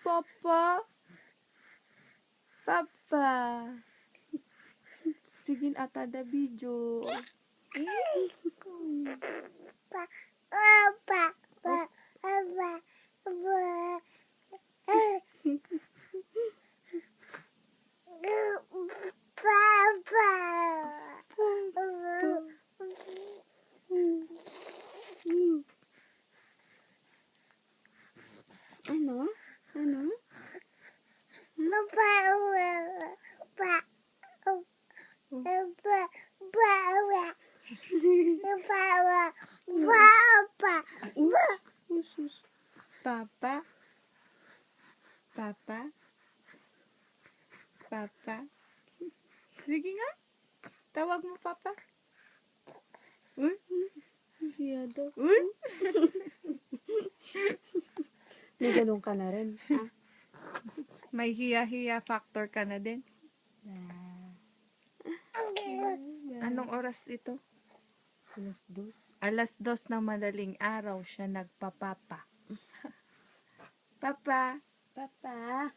Papa. Papa. Sige, atada video. Ano? Ano? Sus. Papa. Papa. Papa. Sige nga. Tawag mo, Papa. Uy. Siyado. Uy. May ganun ka na rin. May hiya-hiya factor ka na din. Anong oras ito? Alas 2. Alas 2 ng madaling araw siya nagpapapa. Papa. Papa.